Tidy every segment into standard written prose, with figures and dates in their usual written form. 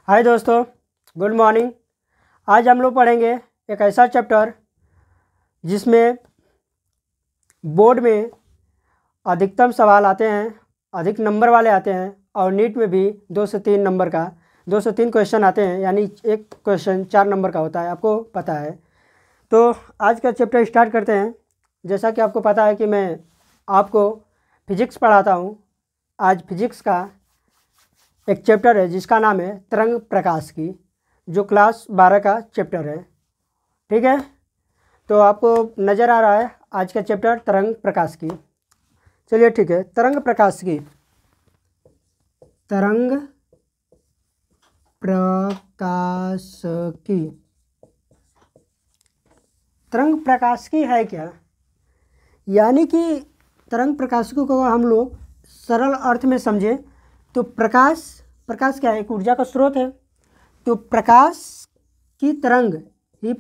हाय दोस्तों, good morning. आज हम लोग पढ़ेंगे एक ऐसा चैप्टर जिसमें बोर्ड में अधिकतम सवाल आते हैं, अधिक नंबर वाले आते हैं और नीट में भी 2 से 3 नंबर का 2 से 3 क्वेश्चन आते हैं, यानी एक क्वेश्चन 4 नंबर का होता है, आपको पता है। तो आज का चैप्टर स्टार्ट करते हैं। जैसा कि आपको पता है कि मैं आपको फिजिक्स पढ़ाता हूँ। आज फिजिक्स का एक चैप्टर है जिसका नाम है तरंग प्रकाश की, जो क्लास 12 का चैप्टर है। ठीक है, तो आपको नज़र आ रहा है आज का चैप्टर तरंग प्रकाश की। चलिए ठीक है, तरंग प्रकाश की तरंग प्रकाश की है क्या, यानी कि तरंग प्रकाश को हम लोग सरल अर्थ में समझें तो प्रकाश क्या है? एक ऊर्जा का स्रोत है। तो प्रकाश की तरंग ही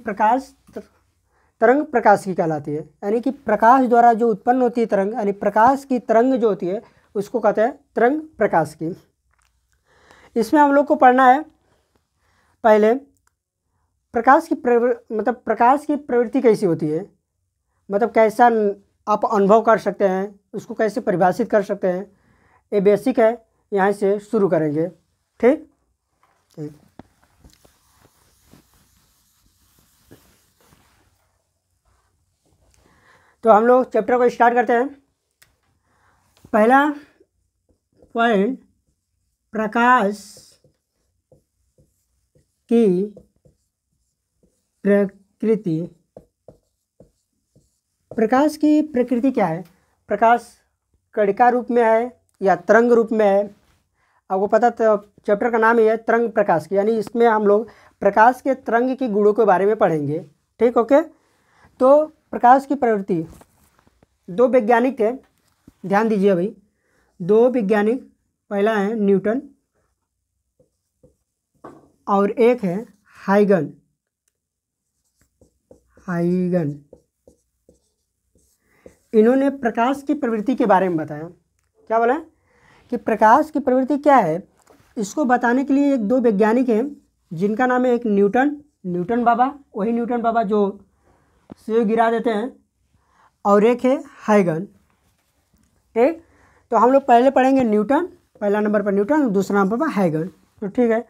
तरंग प्रकाश की कहलाती है, यानी कि प्रकाश द्वारा जो उत्पन्न होती है तरंग, यानी प्रकाश की तरंग जो होती है उसको कहते हैं तरंग प्रकाश की। इसमें हम लोग को पढ़ना है पहले प्रकाश की प्रवृत्ति कैसी होती है, मतलब कैसा आप अनुभव कर सकते हैं, उसको कैसे परिभाषित कर सकते हैं। ये बेसिक है, यहाँ से शुरू करेंगे। ठीक, तो हम लोग चैप्टर को स्टार्ट करते हैं। पहला पॉइंट, प्रकाश की प्रकृति। प्रकाश की प्रकृति क्या है? प्रकाश कणिका रूप में है या तरंग रूप में है? आपको पता, तो चैप्टर का नाम ही है तरंग प्रकाश की, यानी इसमें हम लोग प्रकाश के तरंग के गुणों के बारे में पढ़ेंगे। ठीक, ओके। तो प्रकाश की प्रवृत्ति, 2 वैज्ञानिक थे, ध्यान दीजिए भाई। 2 वैज्ञानिक, पहला है न्यूटन और एक है हाइगन। इन्होंने प्रकाश की प्रवृत्ति के बारे में बताया। क्या बोला कि प्रकाश की प्रवृत्ति क्या है, इसको बताने के लिए 2 वैज्ञानिक हैं जिनका नाम है, एक न्यूटन बाबा, वही न्यूटन बाबा जो सेव गिरा देते हैं, और एक है हाइगन। ठीक, तो हम लोग पहले पढ़ेंगे न्यूटन, पहला नंबर पर न्यूटन, दूसरा नंबर पर हाइगन। तो ठीक है,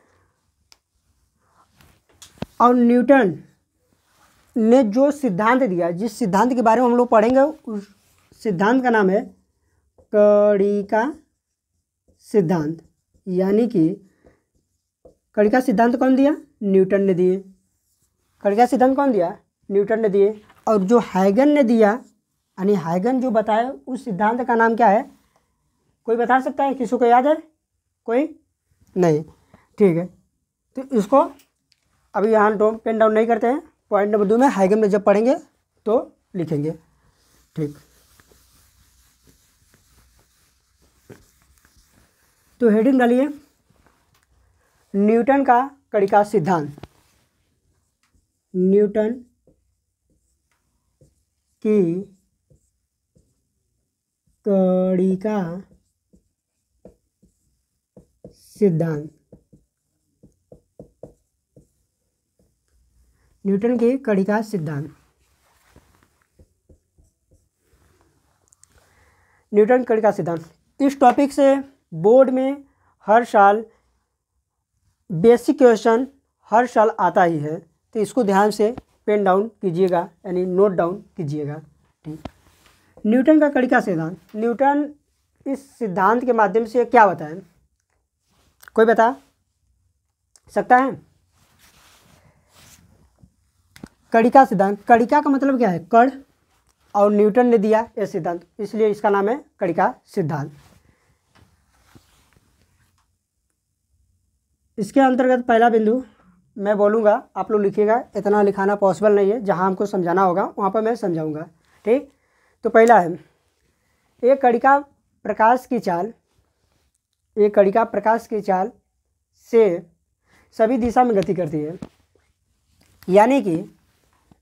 और न्यूटन ने जो सिद्धांत दिया, जिस सिद्धांत के बारे में हम लोग पढ़ेंगे, उस सिद्धांत का नाम है कणिका सिद्धांत। यानी कि कणिका सिद्धांत कौन दिया? न्यूटन ने दिए। कणिका सिद्धांत कौन दिया? न्यूटन ने दिए। और जो हाइगन ने दिया, यानी हाइगन जो बताया, उस सिद्धांत का नाम क्या है? कोई बता सकता है? किसी को याद है? कोई नहीं? ठीक है, तो इसको अभी यहाँ पेन डाउन नहीं करते हैं। पॉइंट नंबर 2 में हाइगन में जब पढ़ेंगे तो लिखेंगे। ठीक, तो हेडिंग डालिए, न्यूटन का कणिका सिद्धांत। न्यूटन की कणिका सिद्धांत। न्यूटन की कणिका सिद्धांत। न्यूटन कणिका सिद्धांत, इस टॉपिक से बोर्ड में हर साल बेसिक क्वेश्चन हर साल आता ही है, तो इसको ध्यान से पेन डाउन कीजिएगा, यानी नोट डाउन कीजिएगा। ठीक, न्यूटन का कणिका सिद्धांत। न्यूटन इस सिद्धांत के माध्यम से क्या बताएं? कोई बता सकता है? कणिका सिद्धांत, कणिका का मतलब क्या है? कण, और न्यूटन ने दिया यह सिद्धांत, इसलिए इसका नाम है कणिका सिद्धांत। इसके अंतर्गत पहला बिंदु मैं बोलूँगा, आप लोग लिखिएगा, इतना लिखाना पॉसिबल नहीं है, जहाँ हमको समझाना होगा वहाँ पर मैं समझाऊंगा। ठीक, तो पहला है, एक कणिका प्रकाश की चाल, एक कणिका प्रकाश की चाल से सभी दिशा में गति करती है। यानी कि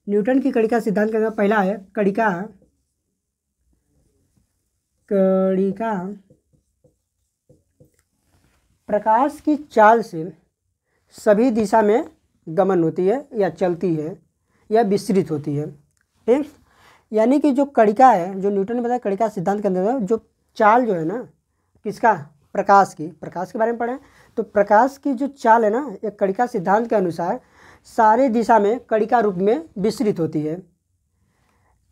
न्यूटन की कणिका सिद्धांत का पहला है कणिका प्रकाश की चाल से सभी दिशा में गमन होती है या चलती है या विस्तृत होती है। ठीक, यानी कि जो कणिका है, जो न्यूटन ने बताया कणिका सिद्धांत के अंदर जो चाल जो है ना, किसका, प्रकाश की, प्रकाश के बारे में पढ़े, तो प्रकाश की जो चाल है ना, एक कणिका सिद्धांत के अनुसार सारे दिशा में कणिका रूप में विस्तृत होती है।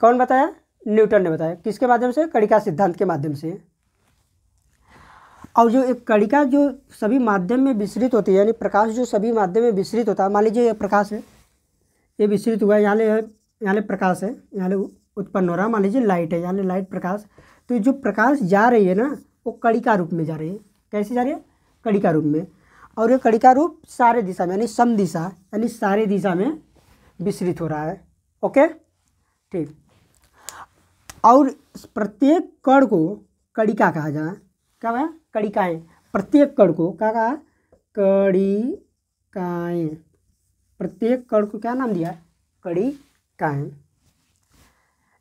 कौन बताया, न्यूटन ने बताया। किसके माध्यम से, कणिका सिद्धांत के माध्यम से। और जो एक कणिका जो सभी माध्यम में विस्तृत होती है, यानी प्रकाश जो सभी माध्यम में विस्तृत होता है, मान लीजिए ये प्रकाश है, ये विस्तृत हुआ है, यहाँ ले प्रकाश है, यहाँ ले उत्पन्न हो रहा है, मान लीजिए लाइट है, यहाँ ले लाइट प्रकाश, तो जो प्रकाश जा रही है ना, वो कणिका रूप में जा रही है। कैसे जा रही है, कणिका रूप में। और ये कणिका रूप सारे दिशा में, यानी सम दिशा, यानी सारे दिशा में विस्तृत हो रहा है। ओके, ठीक। और प्रत्येक कण को कणिका कहा जाए, क्या है, कणिकाएँ। प्रत्येक कण को क्या कहा, कणिकाएँ। प्रत्येक कण को क्या नाम दिया, कणिकाएँ।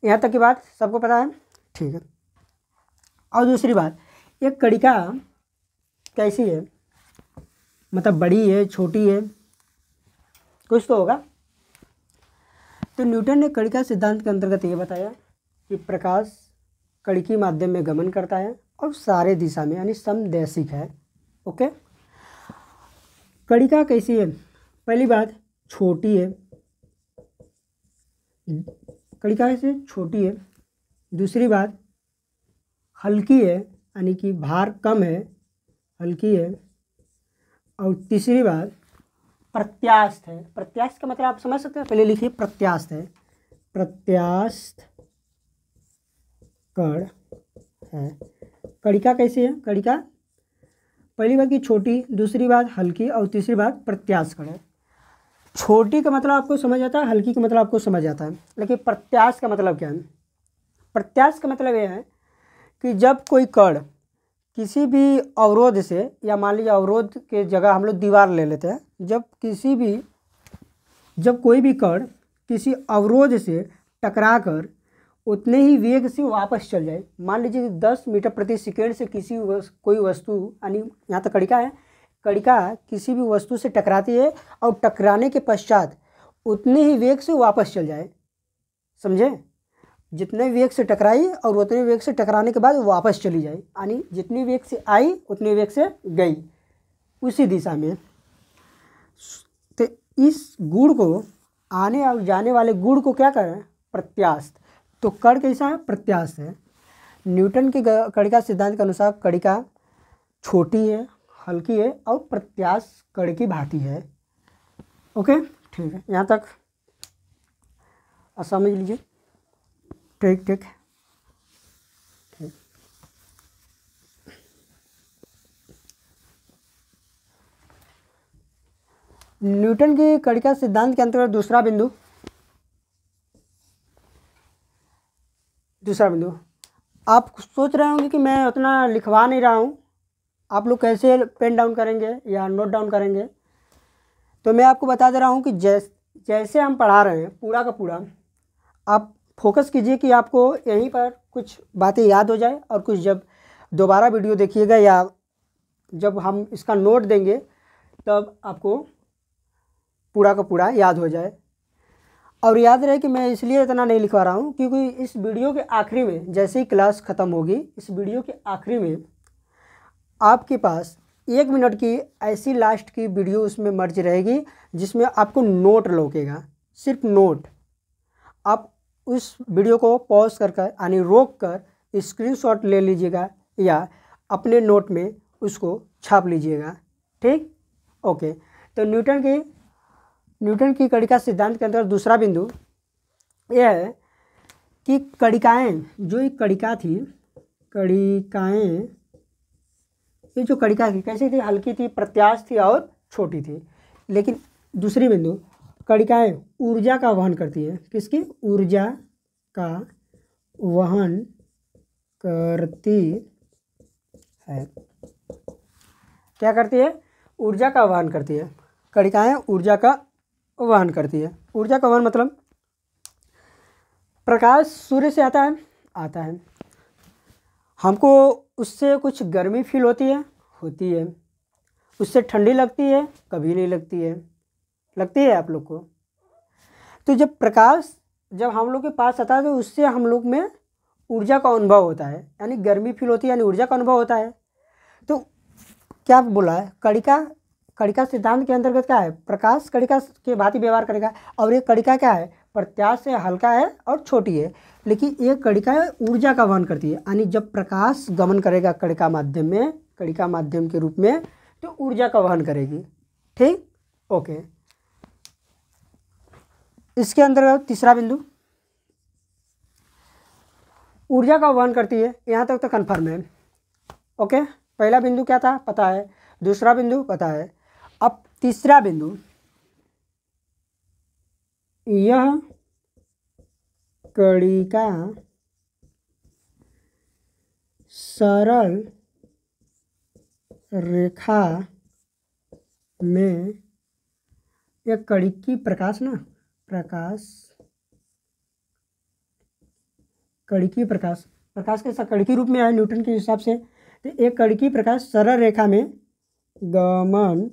यहाँ तक की बात सबको पता है, ठीक है। और दूसरी बात, एक कणिका कैसी है, मतलब बड़ी है, छोटी है, कुछ तो होगा। तो न्यूटन ने कणिका सिद्धांत के अंतर्गत ये बताया कि प्रकाश कणिकीय माध्यम में गमन करता है और सारे दिशा में, यानी समदैशिक है। ओके, कणिका कैसी है, पहली बात छोटी है, कणिका कैसे, छोटी है। दूसरी बात हल्की है, यानी कि भार कम है, हल्की है। और तीसरी बात प्रत्यास्थ है। प्रत्यास्थ का मतलब आप समझ सकते हैं, पहले लिखिए, प्रत्यास्थ है, प्रत्यास्थ कण है। कणिका कैसी है, कणिका पहली बात की छोटी, दूसरी बात हल्की, और तीसरी बात प्रत्यास्थ कण है। छोटी का मतलब आपको समझ आता है, हल्की का मतलब आपको समझ आता है, लेकिन प्रत्यास्थ का मतलब क्या है। प्रत्यास्थ का मतलब यह है कि जब कोई कण किसी भी अवरोध से, या मान लीजिए अवरोध के जगह हम लोग दीवार ले लेते हैं, जब कोई भी कण किसी अवरोध से टकराकर उतने ही वेग से वापस चल जाए, मान लीजिए 10 मीटर प्रति सेकेंड से कोई वस्तु, यानी यहाँ तक कणिका है, कणिका किसी भी वस्तु से टकराती है और टकराने के पश्चात उतने ही वेग से वापस चल जाए, समझे, जितने वेग से टकराई और उतने वेग से टकराने के बाद वापस चली जाए, यानी जितनी वेग से आई उतनी वेग से गई उसी दिशा में। तो इस गुण को, आने और जाने वाले गुण को क्या करें, प्रत्यास्थ। तो कण कैसा है, प्रत्यास्थ है। न्यूटन के कणिका सिद्धांत के अनुसार कणिका छोटी है, हल्की है और प्रत्यास्थ कण की भांति है। ओके, ठीक है, यहाँ तक समझ लीजिए। ठीक ठीक ठीक। न्यूटन के कणिका सिद्धांत के अंतर्गत दूसरा बिंदु, आप सोच रहे होंगे कि मैं उतना लिखवा नहीं रहा हूँ, आप लोग कैसे पेन डाउन करेंगे या नोट डाउन करेंगे। तो मैं आपको बता दे रहा हूँ कि जैसे हम पढ़ा रहे हैं पूरा का पूरा, आप फोकस कीजिए कि आपको यहीं पर कुछ बातें याद हो जाए, और कुछ जब दोबारा वीडियो देखिएगा या जब हम इसका नोट देंगे तब आपको पूरा का पूरा याद हो जाए। और याद रहे कि मैं इसलिए इतना नहीं लिखवा रहा हूँ क्योंकि इस वीडियो के आखिरी में, जैसे ही क्लास ख़त्म होगी, इस वीडियो के आखिरी में आपके पास 1 मिनट की ऐसी लास्ट की वीडियो उसमें मर्ज रहेगी जिसमें आपको नोट लौकेगा, सिर्फ नोट। आप उस वीडियो को पॉज कर यानी रोक कर स्क्रीनशॉट ले लीजिएगा या अपने नोट में उसको छाप लीजिएगा, ठीक। ओके, तो न्यूटन की कणिका सिद्धांत के अंदर दूसरा बिंदु यह है कि कणिकाएँ, जो एक कणिका थी, कणिकाएँ, ये जो कणिका थी कैसी थी, हल्की थी, प्रत्यास्थ थी और छोटी थी। लेकिन दूसरी बिंदु, कणिकाएँ ऊर्जा का वहन करती है, किसकी, ऊर्जा का वहन करती है। क्या करती है, ऊर्जा का वहन करती है। कणिकाएँ ऊर्जा का वहन करती है। ऊर्जा का वहन मतलब प्रकाश सूर्य से आता है, हमको उससे कुछ गर्मी फील होती है, उससे ठंडी लगती है? कभी नहीं लगती है। लगती है आप लोग को? तो जब प्रकाश जब हम लोग के पास आता है तो उससे हम लोग में ऊर्जा का अनुभव होता है, यानी गर्मी फील होती है, यानी ऊर्जा का अनुभव होता है। तो क्या बोला है, कणिका सिद्धांत के अंतर्गत क्या है, प्रकाश कणिका के भांति व्यवहार करेगा। और ये कणिका क्या है, प्रत्याश से हल्का है और छोटी है, लेकिन ये कणिका ऊर्जा का वहन करती है। यानी जब प्रकाश गमन करेगा कणिका माध्यम के रूप में, तो ऊर्जा का वहन करेगी। ठीक, ओके। इसके अंतर्गत तीसरा बिंदु, ऊर्जा का वहन करती है। यहाँ तक तो कन्फर्म है। ओके, पहला बिंदु क्या था पता है, दूसरा बिंदु पता है। अब तीसरा बिंदु, यह कणिका सरल रेखा में, यह कणिकी प्रकाश ना, कणिकी प्रकाश कैसा, कणिकी रूप में है न्यूटन के हिसाब से। तो एक कणिकी प्रकाश सरल रेखा में गमन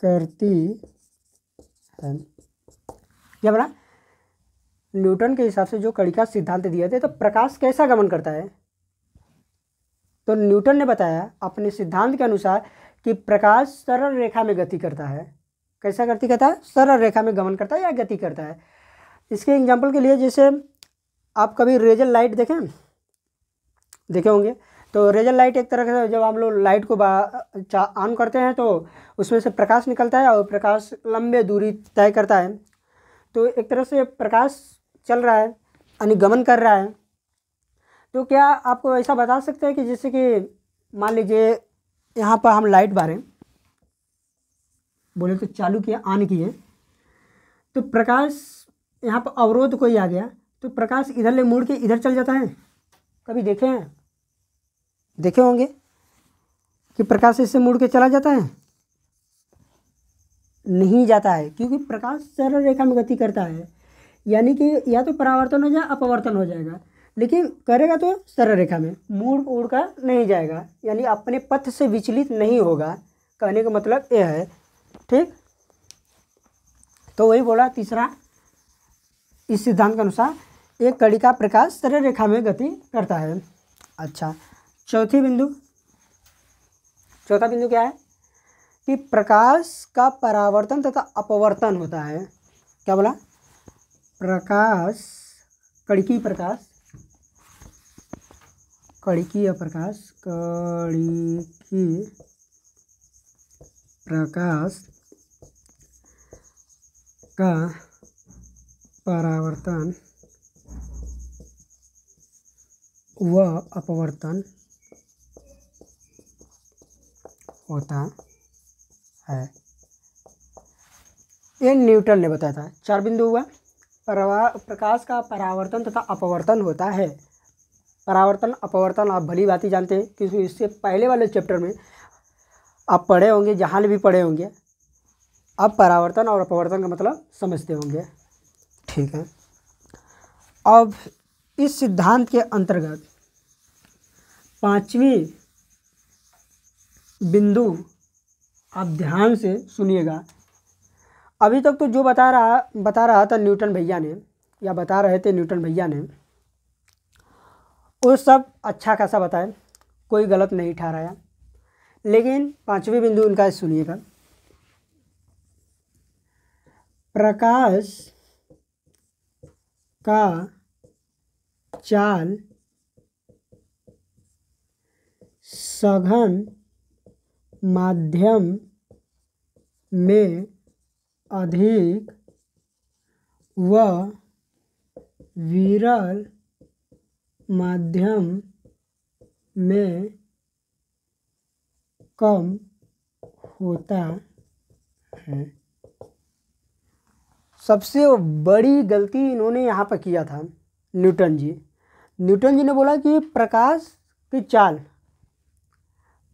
करती है। क्या बोला, न्यूटन के हिसाब से जो कणिका सिद्धांत दिए थे, तो प्रकाश कैसा गमन करता है, तो न्यूटन ने बताया अपने सिद्धांत के अनुसार कि प्रकाश सरल रेखा में गति करता है। कैसा गति करता है, सरल रेखा में गमन करता है या गति करता है। इसके एग्जाम्पल के लिए, जैसे आप कभी रेजर लाइट देखे होंगे, तो रेजर लाइट एक तरह से जब हम लोग लाइट को ऑन करते हैं तो उसमें से प्रकाश निकलता है और प्रकाश लंबे दूरी तय करता है। तो एक तरह से प्रकाश चल रहा है, यानी गमन कर रहा है। तो क्या आपको ऐसा बता सकते हैं कि जैसे कि मान लीजिए यहाँ पर हम लाइट बारें बोले तो चालू किया, ऑन किए, तो प्रकाश यहाँ पर अवरोध कोई आ गया तो प्रकाश इधर ले मुड़ के इधर चल जाता है। कभी देखे होंगे कि प्रकाश इससे मुड़ के चला जाता है? नहीं जाता है, क्योंकि प्रकाश सरल रेखा में गति करता है। यानी कि या तो परावर्तन हो जाए, अपवर्तन हो जाएगा, लेकिन करेगा तो सरल रेखा में, मुड़ कर नहीं जाएगा, यानी अपने पथ से विचलित नहीं होगा। कहने का मतलब यह है। ठीक, तो वही बोला तीसरा, इस सिद्धांत के अनुसार एक कणिका प्रकाश सरल रेखा में गति करता है। अच्छा, चौथा बिंदु क्या है कि प्रकाश का परावर्तन तथा अपवर्तन होता है। क्या बोला, कणिकीय प्रकाश का परावर्तन व अपवर्तन होता है। ये न्यूटन ने बताया था। 4 बिंदु हुआ, प्रकाश का परावर्तन तथा अपवर्तन होता है। परावर्तन अपवर्तन आप भली भांति जानते हैं, क्योंकि इससे पहले वाले चैप्टर में आप पढ़े होंगे, जहाँ भी पढ़े होंगे आप परावर्तन और अपवर्तन का मतलब समझते होंगे। ठीक है, अब इस सिद्धांत के अंतर्गत 5वीं बिंदु आप ध्यान से सुनिएगा। अभी तक तो जो बता रहा था न्यूटन भैया ने, या बता रहे थे न्यूटन भैया ने, वो सब अच्छा खासा बताया, कोई गलत नहीं ठहराया। लेकिन 5वीं बिंदु उनका सुनिएगा। प्रकाश का चाल सघन माध्यम में अधिक व विरल माध्यम में कम होता है। सबसे बड़ी गलती इन्होंने यहाँ पर किया था न्यूटन जी ने बोला कि प्रकाश की चाल,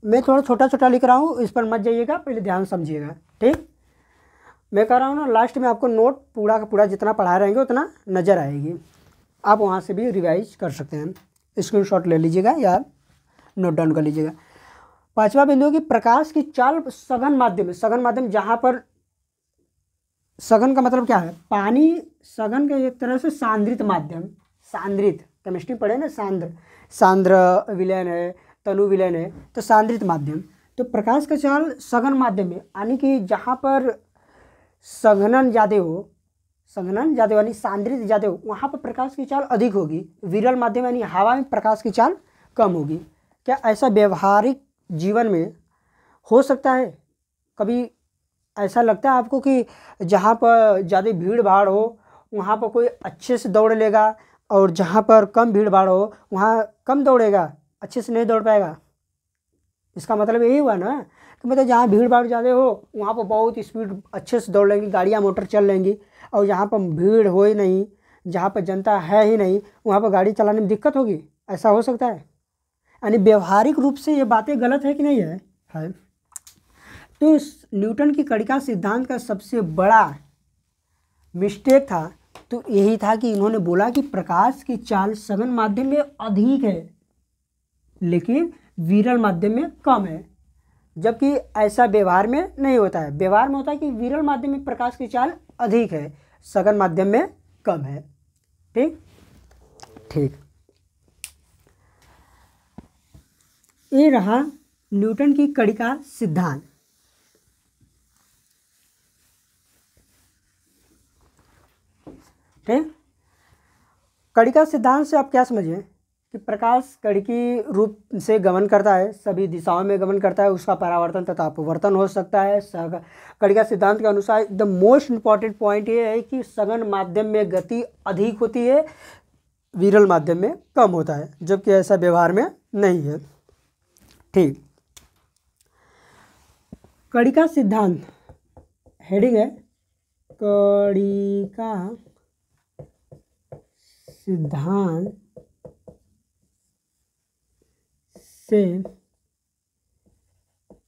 मैं थोड़ा छोटा लिख रहा हूँ, इस पर मत जाइएगा, पहले ध्यान समझिएगा। ठीक, मैं कह रहा हूँ ना, लास्ट में आपको नोट पूरा का पूरा जितना पढ़ा रहेंगे उतना नज़र आएगी, आप वहाँ से भी रिवाइज कर सकते हैं। स्क्रीनशॉट ले लीजिएगा या नोट डाउन कर लीजिएगा। पांचवा बिंदु कि प्रकाश की चाल सघन माध्यम में, सघन माध्यम जहाँ पर, सघन का मतलब क्या है, पानी सघन के एक तरह से सांद्रित माध्यम, सांद्रित केमिस्ट्री पढ़े ना, सांद्र विलयन है, तनु विलयन है, तो सांद्रित माध्यम। तो प्रकाश का चाल सघन माध्यम में, यानी कि जहाँ पर संघनन ज़्यादा हो, संघनन ज़्यादा यानी सांद्रित ज़्यादा हो, वहाँ पर प्रकाश की चाल अधिक होगी। विरल माध्यम यानी हवा में प्रकाश की चाल कम होगी। क्या ऐसा व्यवहारिक जीवन में हो सकता है? कभी ऐसा लगता है आपको कि जहाँ पर ज़्यादा भीड़ भाड़ हो वहाँ पर कोई अच्छे से दौड़ लेगा, और जहाँ पर कम भीड़ भाड़ हो वहाँ कम दौड़ेगा, अच्छे से नहीं दौड़ पाएगा? इसका मतलब यही हुआ ना कि मतलब जहाँ भीड़ भाड़ ज़्यादा हो वहाँ पर बहुत स्पीड अच्छे से दौड़ लेंगी, गाड़ियाँ मोटर चल लेंगी, और जहाँ पर भीड़ हो ही नहीं, जहाँ पर जनता है ही नहीं, वहाँ पर गाड़ी चलाने में दिक्कत होगी? ऐसा हो सकता है? यानी व्यवहारिक रूप से ये बातें गलत है कि नहीं है? है। तो न्यूटन की कणिका सिद्धांत का सबसे बड़ा मिस्टेक था तो यही था कि इन्होंने बोला कि प्रकाश की चाल सघन माध्यम में अधिक है लेकिन विरल माध्यम में कम है, जबकि ऐसा व्यवहार में नहीं होता है। व्यवहार में होता है कि विरल माध्यम में प्रकाश की चाल अधिक है, सघन माध्यम में कम है। ठीक ठीक, ये रहा न्यूटन की कणिका सिद्धांत। ठीक, कणिका सिद्धांत से आप क्या समझे कि प्रकाश कणिकीय रूप से गमन करता है, सभी दिशाओं में गमन करता है, उसका परावर्तन तथा अपवर्तन हो सकता है। कणिका सिद्धांत के अनुसार द मोस्ट इम्पॉर्टेंट पॉइंट ये है कि सघन माध्यम में गति अधिक होती है, विरल माध्यम में कम होता है, जबकि ऐसा व्यवहार में नहीं है। ठीक, कणिका सिद्धांत हेडिंग है कणिका सिद्धांत से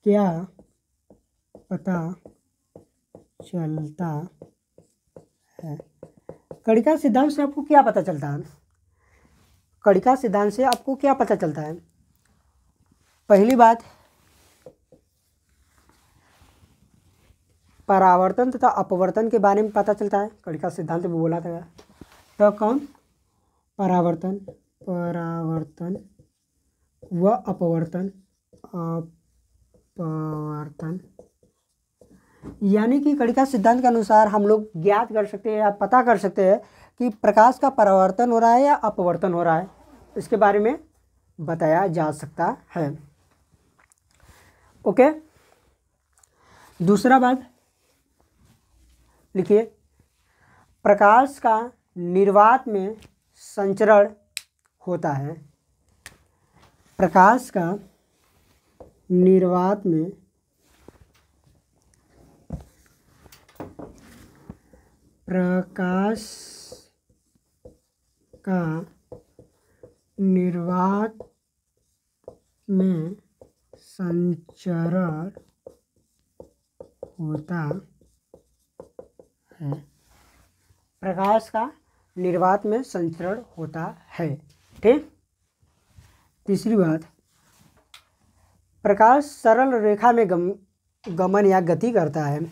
क्या पता चलता है? कणिका सिद्धांत से आपको क्या पता चलता है? कणिका सिद्धांत से आपको क्या पता चलता है? पहली बात, परावर्तन तथा अपवर्तन के बारे में पता चलता है। कणिका सिद्धांत में बोला था तो कौन? परावर्तन व अपवर्तन। यानी कि कणिका सिद्धांत के अनुसार हम लोग ज्ञात कर सकते हैं या पता कर सकते हैं कि प्रकाश का परावर्तन हो रहा है या अपवर्तन हो रहा है, इसके बारे में बताया जा सकता है। ओके, दूसरा बात लिखिए, प्रकाश का निर्वात में संचरण होता है। प्रकाश का निर्वात में संचरण होता है। प्रकाश का निर्वात में संचरण होता है। ठीक, तीसरी बात, प्रकाश सरल रेखा में गमन या गति करता है।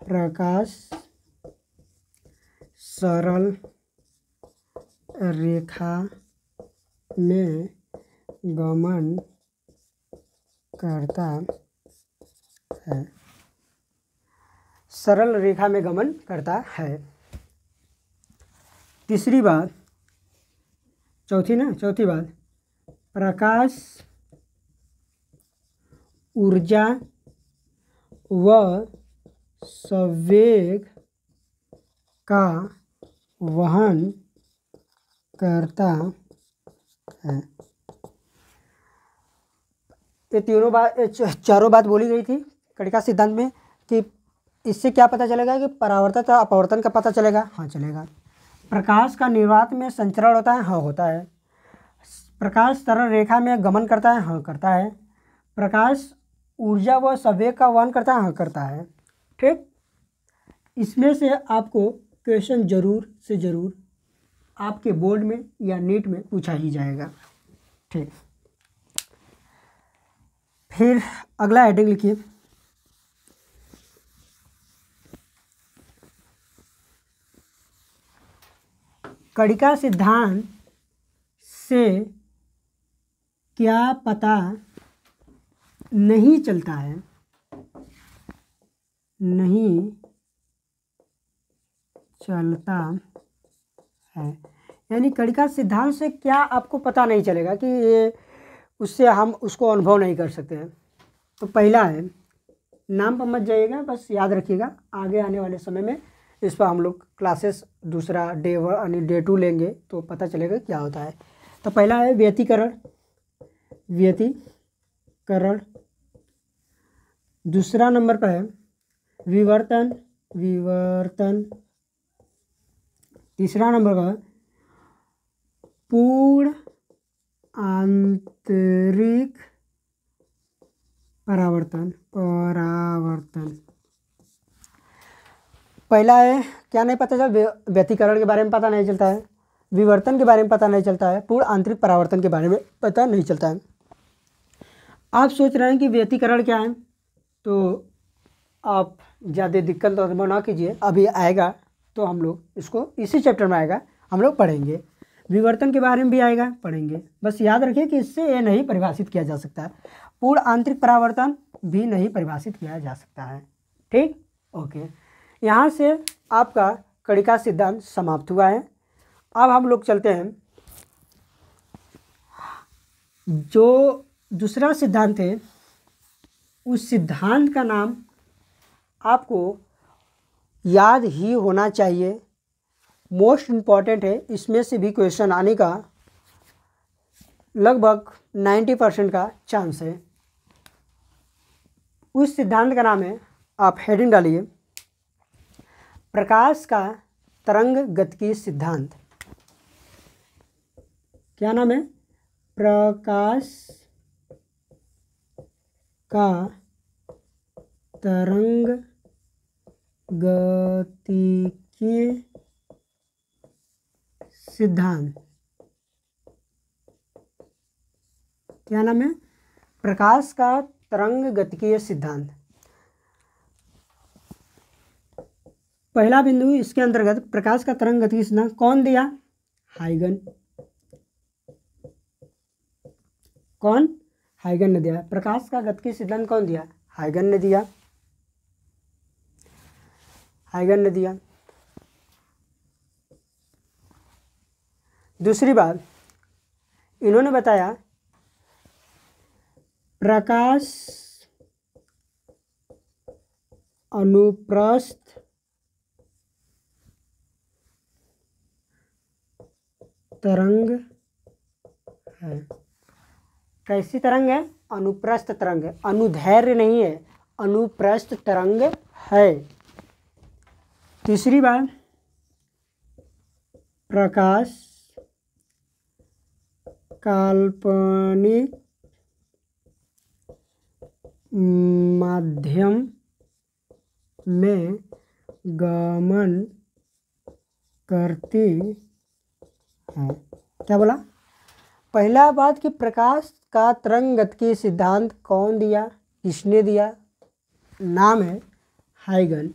प्रकाश सरल रेखा में गमन करता है। सरल रेखा में गमन करता है। तीसरी बात, चौथी बात, प्रकाश ऊर्जा व संवेग का वहन करता है। ये चारों बात बोली गई थी कणिका सिद्धांत में कि इससे क्या पता चलेगा कि परावर्तन तथा अपवर्तन का पता चलेगा। हाँ चलेगा। प्रकाश का निर्वात में संचरण होता है। हाँ होता है। प्रकाश सरल रेखा में गमन करता है। हाँ करता है। प्रकाश ऊर्जा व संवेग का वहन करता है। हाँ करता है। ठीक, इसमें से आपको क्वेश्चन ज़रूर से ज़रूर आपके बोर्ड में या नीट में पूछा ही जाएगा। ठीक, फिर अगला हेडिंग लिखिए, कणिका सिद्धांत से क्या पता नहीं चलता है, नहीं चलता है, यानी कणिका सिद्धांत से क्या आपको पता नहीं चलेगा कि ये उससे हम उसको अनुभव नहीं कर सकते हैं। तो पहला है, नाम पर मत जाइएगा, बस याद रखिएगा, आगे आने वाले समय में इस पर हम लोग क्लासेस दूसरा डे 1 यानी डे 2 लेंगे तो पता चलेगा क्या होता है। तो पहला है व्यतिकरण, व्यतिकरण। दूसरा नंबर पर है विवर्तन, विवर्तन। तीसरा नंबर पर पूर्ण आंतरिक परावर्तन, परावर्तन। पहला है क्या नहीं पता चलता, व्यतिकरण के बारे में पता नहीं चलता है, विवर्तन के बारे में पता नहीं चलता है, पूर्ण आंतरिक परावर्तन के बारे में पता नहीं चलता है। आप सोच रहे हैं कि व्यतिकरण क्या है, तो आप ज़्यादा दिक्कत तो ना कीजिए, अभी आएगा तो हम लोग इसको इसी चैप्टर में आएगा, हम लोग पढ़ेंगे। विवर्तन के बारे में भी आएगा, पढ़ेंगे। बस याद रखिए कि इससे ये नहीं परिभाषित किया जा सकता है, पूर्ण आंतरिक परावर्तन भी नहीं परिभाषित किया जा सकता है। ठीक, ओके। यहाँ से आपका कणिका सिद्धांत समाप्त हुआ है। अब हम लोग चलते हैं, जो दूसरा सिद्धांत है उस सिद्धांत का नाम आपको याद ही होना चाहिए, मोस्ट इम्पॉर्टेंट है, इसमें से भी क्वेश्चन आने का लगभग 90% का चांस है। उस सिद्धांत का नाम है, आप हेडिंग डालिए, प्रकाश का तरंग गतिकी सिद्धांत। क्या नाम है? प्रकाश का तरंग गतिकीय सिद्धांत। क्या नाम है? प्रकाश का तरंग गतिकीय सिद्धांत। पहला बिंदु इसके अंतर्गत प्रकाश का तरंग गतिकीय सिद्धांत कौन दिया? हाइगन। कौन? हाइगन ने दिया। प्रकाश का गतिकीय सिद्धांत कौन दिया? हाइगन ने दिया। हाइगन ने दिया। दूसरी बात, इन्होंने बताया प्रकाश अनुप्रस्थ तरंग है। कैसी तरंग है? अनुप्रस्थ तरंग है, अनुदैर्घ्य नहीं है, अनुप्रस्थ तरंग है। तीसरी बात, प्रकाश काल्पनिक माध्यम में गमन करती है। क्या बोला? पहला बात कि प्रकाश का तरंग गतिकीय सिद्धांत कौन दिया, किसने दिया? नाम है हाइगन।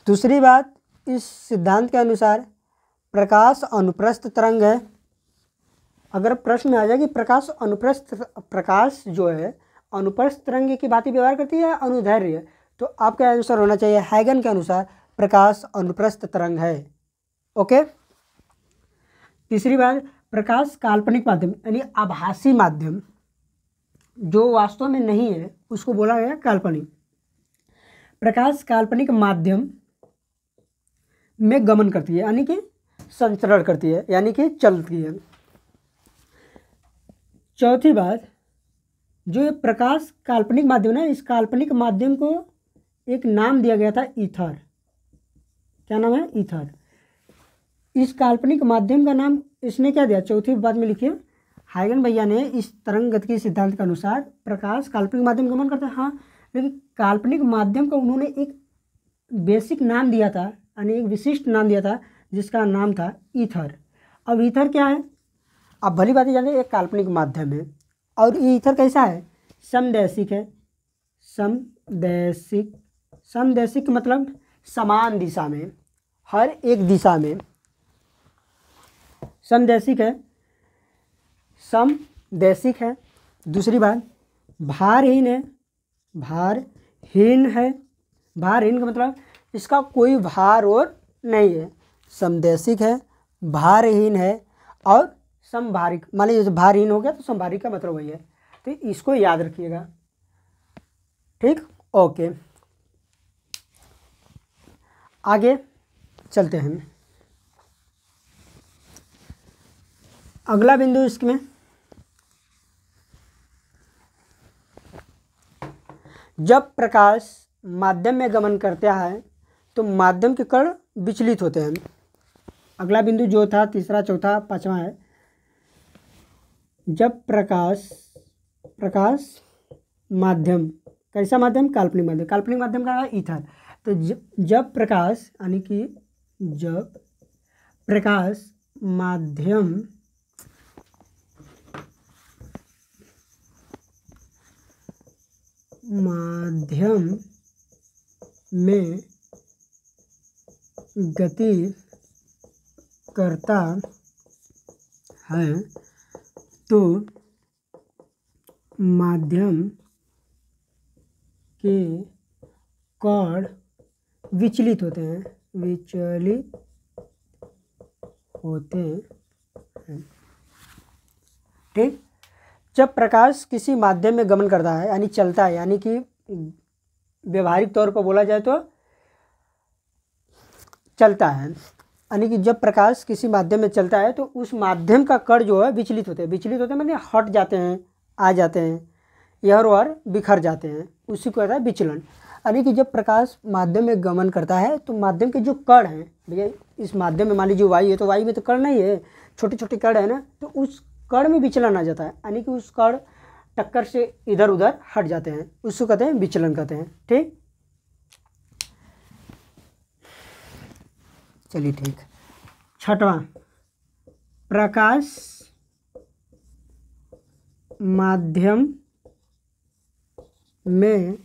दूसरी बात, इस सिद्धांत के अनुसार प्रकाश अनुप्रस्थ तरंग है। अगर प्रश्न में आ जाए कि प्रकाश अनुप्रस्थ, प्रकाश जो है अनुप्रस्थ तरंग की बात व्यवहार करती है अनुदैर्घ्य, तो आपका आंसर होना चाहिए हाइगन के अनुसार प्रकाश अनुप्रस्थ तरंग है। ओके। तीसरी बात, प्रकाश काल्पनिक माध्यम यानी आभासी माध्यम जो वास्तव में नहीं है उसको बोला गया काल्पनिक। प्रकाश काल्पनिक माध्यम में गमन करती है यानी कि संचरण करती है, यानी कि चलती है। चौथी बात, जो ये प्रकाश काल्पनिक माध्यम है, इस काल्पनिक माध्यम को एक नाम दिया गया था ईथर। क्या नाम है? ईथर। इस काल्पनिक माध्यम का नाम इसने क्या दिया? चौथी बात में लिखिए, हाइगन भैया ने इस तरंग गतिकीय सिद्धांत के अनुसार प्रकाश काल्पनिक माध्यम गमन करता है। हाँ, लेकिन काल्पनिक माध्यम को उन्होंने एक बेसिक नाम दिया था, यानी एक विशिष्ट नाम दिया था जिसका नाम था ईथर। अब ईथर क्या है? आप भली बात जाने, एक काल्पनिक माध्यम है और ईथर कैसा है? समदैशिक है। समदैशिक, समदैशिक मतलब समान दिशा में, हर एक दिशा में समदैशिक है, समदैशिक है। दूसरी बात भारहीन है, भारहीन है। भारहीन का मतलब इसका कोई भार और नहीं है। समदैशिक है, भारहीन है और समभारिक। मान लीजिए भारहीन हो गया तो समभारिक का मतलब वही है, तो इसको याद रखिएगा। ठीक, ओके, आगे चलते हैं। अगला बिंदु इसमें जब प्रकाश माध्यम में गमन करता है तो माध्यम के कण विचलित होते हैं। अगला बिंदु जो था तीसरा, चौथा, पांचवा है। जब प्रकाश माध्यम, कैसा माध्यम? काल्पनिक माध्यम। काल्पनिक माध्यम का ईथर। तो जब प्रकाश, यानी कि जब प्रकाश माध्यम में गति करता है तो माध्यम के कण विचलित होते हैं, विचलित होते हैं। ठीक, जब प्रकाश किसी माध्यम में गमन करता है यानी चलता है, यानी कि व्यवहारिक तौर पर बोला जाए तो चलता है, यानी कि जब प्रकाश किसी माध्यम में चलता है तो उस माध्यम का कण जो है विचलित होते हैं। विचलित होते हैं मतलब हट जाते हैं, आ जाते हैं, इधर उधर बिखर जाते हैं, उसी को कहता है विचलन। यानी कि जब प्रकाश माध्यम में गमन करता है तो माध्यम के जो कण हैं, भैया इस माध्यम में मान लीजिए वायु है तो वायु में तो कण नहीं है, छोटे छोटे कण है ना, तो उस कण में विचलन आ जाता है, यानी कि उस कण टक्कर से इधर उधर हट जाते हैं, उसको कहते हैं विचलन कहते हैं। ठीक, चलिए ठीक। छठवां, प्रकाश माध्यम में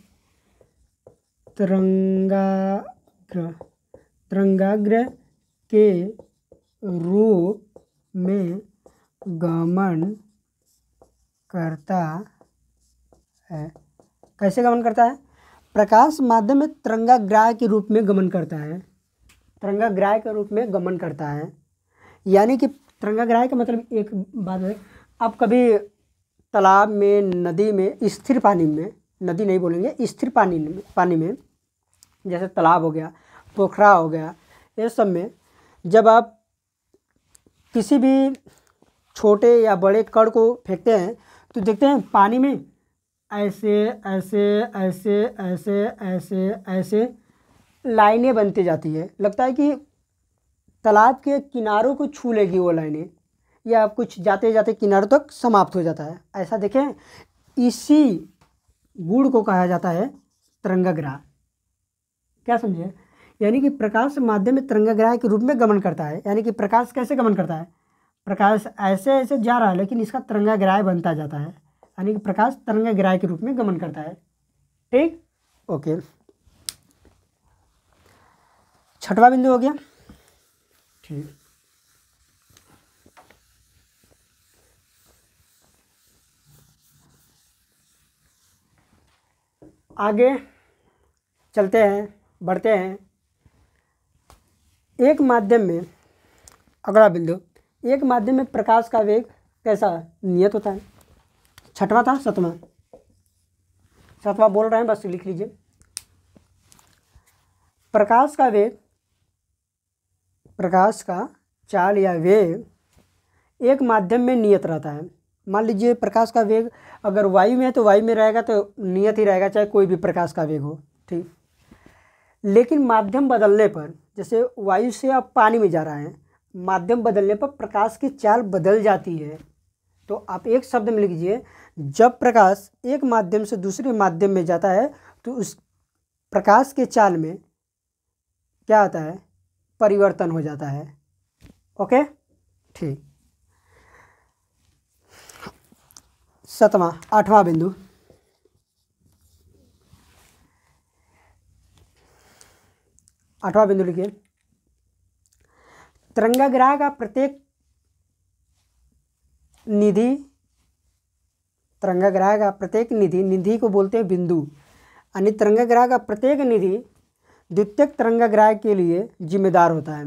तरंगाग्र के रूप में गमन करता है। कैसे गमन करता है? प्रकाश माध्यम में तरंगाग्राह के रूप में गमन करता है, तरंगाग्राह के रूप में गमन करता है। यानी कि तरंगाग्राह का मतलब एक बात है, आप कभी तालाब में, नदी में, स्थिर पानी में, नदी नहीं बोलेंगे, स्थिर पानी में जैसे तालाब हो गया, पोखरा हो गया, ये सब में जब आप किसी भी छोटे या बड़े कण को फेंकते हैं तो देखते हैं पानी में ऐसे ऐसे ऐसे ऐसे ऐसे ऐसे लाइनें बनती जाती है, लगता है कि तालाब के किनारों को छू लेगी वो लाइनें, या कुछ जाते जाते किनारों तक समाप्त हो जाता है। ऐसा देखें, इसी गुण को कहा जाता है तरंगाग्राह। क्या समझे? यानी कि प्रकाश माध्यम में तरंगाग्राह के रूप में गमन करता है। यानी कि प्रकाश कैसे गमन करता है? प्रकाश ऐसे ऐसे जा रहा है लेकिन इसका तरंगाग्राह बनता जाता है, यानी कि प्रकाश तरंगाग्राह के रूप में गमन करता है। ठीक, ओके, छठवां बिंदु हो गया। ठीक, आगे चलते हैं, बढ़ते हैं। एक माध्यम में, अगला बिंदु, एक माध्यम में प्रकाश का वेग कैसा नियत होता है? छठवां था, सातवां बोल रहे हैं, बस लिख लीजिए। प्रकाश का वेग, प्रकाश का चाल या वेग एक माध्यम में नियत रहता है। मान लीजिए प्रकाश का वेग अगर वायु में है तो वायु में रहेगा तो नियत ही रहेगा, चाहे कोई भी प्रकाश का वेग हो। ठीक, लेकिन माध्यम बदलने पर, जैसे वायु से अब पानी में जा रहा है, माध्यम बदलने पर प्रकाश की चाल बदल जाती है। तो आप एक शब्द में लिख लीजिए, जब प्रकाश एक माध्यम से दूसरे माध्यम में जाता है तो उस प्रकाश के चाल में क्या आता है? परिवर्तन हो जाता है। ओके, ठीक। आठवां बिंदु, 8वां बिंदु लिखिए, तरंगाग्राह का प्रत्येक निधि, तरंगाग्राह का प्रत्येक निधि, निधि को बोलते हैं बिंदु, यानी तरंगाग्राह का प्रत्येक निधि द्वितीयक तरंगाग्राह के लिए जिम्मेदार होता है।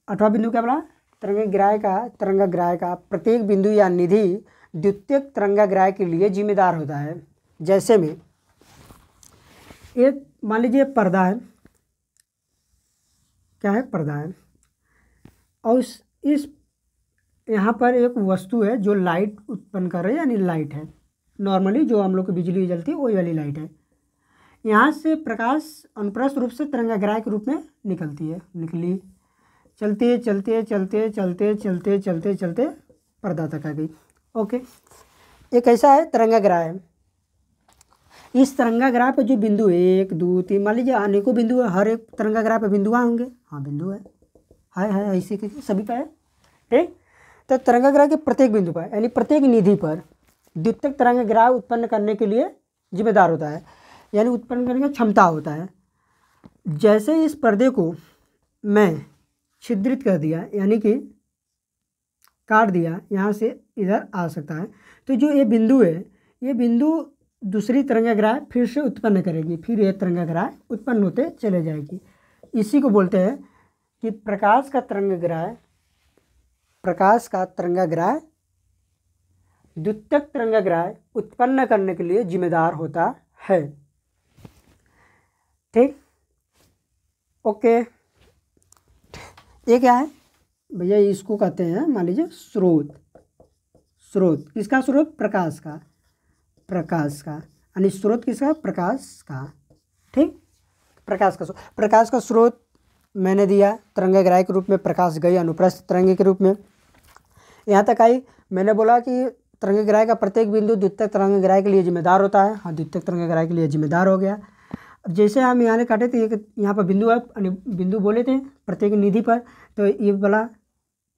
8वां बिंदु क्या बोला, तरंगाग्राह का प्रत्येक बिंदु या निधि द्वितीयक तरंगाग्राह के लिए जिम्मेदार होता है। जैसे में एक मान लीजिए पर्दा है, क्या है, पर्दा है, और इस यहाँ पर एक वस्तु है जो लाइट उत्पन्न कर रही है, यानी लाइट है, नॉर्मली जो हम लोग की बिजली जलती है वही वाली लाइट है। यहाँ से प्रकाश अनुप्रस्थ रूप से तरंगाग्राह के रूप में निकलती है, निकली, चलते चलते चलते चलते चलते चलते चलते पर्दा तक आ गई। ओके, एक ऐसा है तरंगाग्राह है। इस तरंगाग्राह पे जो बिंदु है 1 2 3, मान लीजिए अनेकों बिंदु है, हर एक तरंगाग्राह पे बिंदुआँ होंगे, हाँ बिंदु है, ऐसे करके सभी पे है, ठीक। तो तरंगाग्राह के प्रत्येक बिंदु पर, यानी प्रत्येक निधि पर द्वितीयक तरंगाग्राह उत्पन्न करने के लिए जिम्मेदार होता है, यानी उत्पन्न करने की क्षमता होता है। जैसे इस पर्दे को मैं छिद्रित कर दिया, यानी कि काट दिया, यहाँ से इधर आ सकता है, तो जो ये बिंदु है, ये बिंदु दूसरी तरंगाग्राह फिर से उत्पन्न करेगी, फिर ये तरंगाग्राह उत्पन्न होते चले जाएगी। इसी को बोलते हैं कि प्रकाश का तरंगाग्राह द्वितीयक तरंगाग्राह उत्पन्न करने के लिए जिम्मेदार होता है, ठीक। ओके, ये क्या है भैया, इसको कहते हैं मान लीजिए स्रोत। किसका स्रोत, प्रकाश का, यानी स्रोत किसका, प्रकाश का, ठीक। प्रकाश का स्रोत मैंने दिया तरंगाग्राह के रूप में, प्रकाश गई अनुप्रस्थ तरंग के रूप में। यहाँ तक आई, मैंने बोला कि तरंगाग्राह का प्रत्येक बिंदु द्वितीयक तरंगाग्राह के लिए जिम्मेदार होता है, हाँ द्वितीयक तरंगाग्राह के लिए जिम्मेदार हो गया। अब जैसे हम यहाँ काटे थे, यहाँ पर बिंदु है, बिंदु बोले थे प्रत्येक निधि पर, तो ये बोला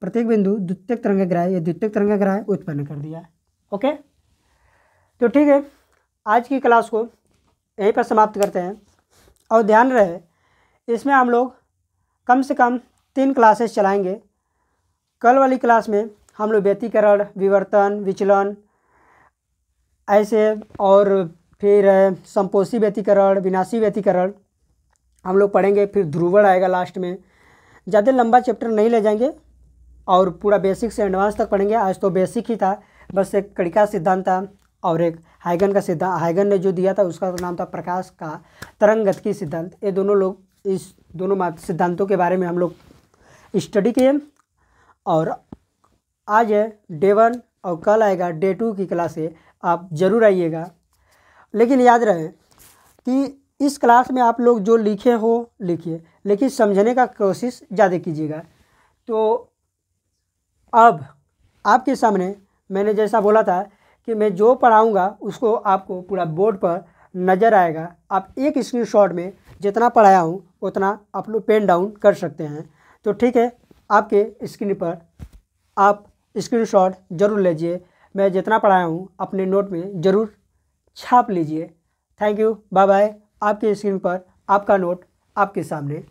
प्रत्येक बिंदु द्वितीयक तरंगाग्राह या द्वितीयक तरंगाग्राह उत्पन्न कर दिया। ओके, तो ठीक है, आज की क्लास को यहीं पर समाप्त करते हैं। और ध्यान रहे, इसमें हम लोग कम से कम 3 क्लासेस चलाएंगे। कल वाली क्लास में हम लोग व्यतिकरण, विवर्तन, विचलन ऐसे, और फिर संपोषी व्यतिकरण, विनाशी व्यतिकरण हम लोग पढ़ेंगे। फिर ध्रुवण आएगा लास्ट में। ज़्यादा लंबा चैप्टर नहीं ले जाएंगे और पूरा बेसिक से एडवांस तक पढ़ेंगे। आज तो बेसिक ही था, बस एक कणिका सिद्धांत था और एक हाइगन का सिद्धांत, हाइगन ने जो दिया था उसका नाम था प्रकाश का तरंगगतिकी सिद्धांत। ये दोनों लोग, इस दोनों सिद्धांतों के बारे में हम लोग स्टडी किए। और आज है डे 1 और कल आएगा डे 2 की क्लास है, आप ज़रूर आइएगा। लेकिन याद रहे कि इस क्लास में आप लोग जो लिखे हो लिखिए, लेकिन समझने का कोशिश ज़्यादा कीजिएगा। तो अब आपके सामने मैंने जैसा बोला था कि मैं जो पढ़ाऊँगा उसको आपको पूरा बोर्ड पर नज़र आएगा। आप एक स्क्रीनशॉट में जितना पढ़ाया हूँ उतना आप लोग पेन डाउन कर सकते हैं। तो ठीक है, आपके स्क्रीन पर आप स्क्रीनशॉट ज़रूर लीजिए। मैं जितना पढ़ाया हूँ अपने नोट में ज़रूर छाप लीजिए। Thank you, bye bye. आपके स्क्रीन पर आपका नोट आपके सामने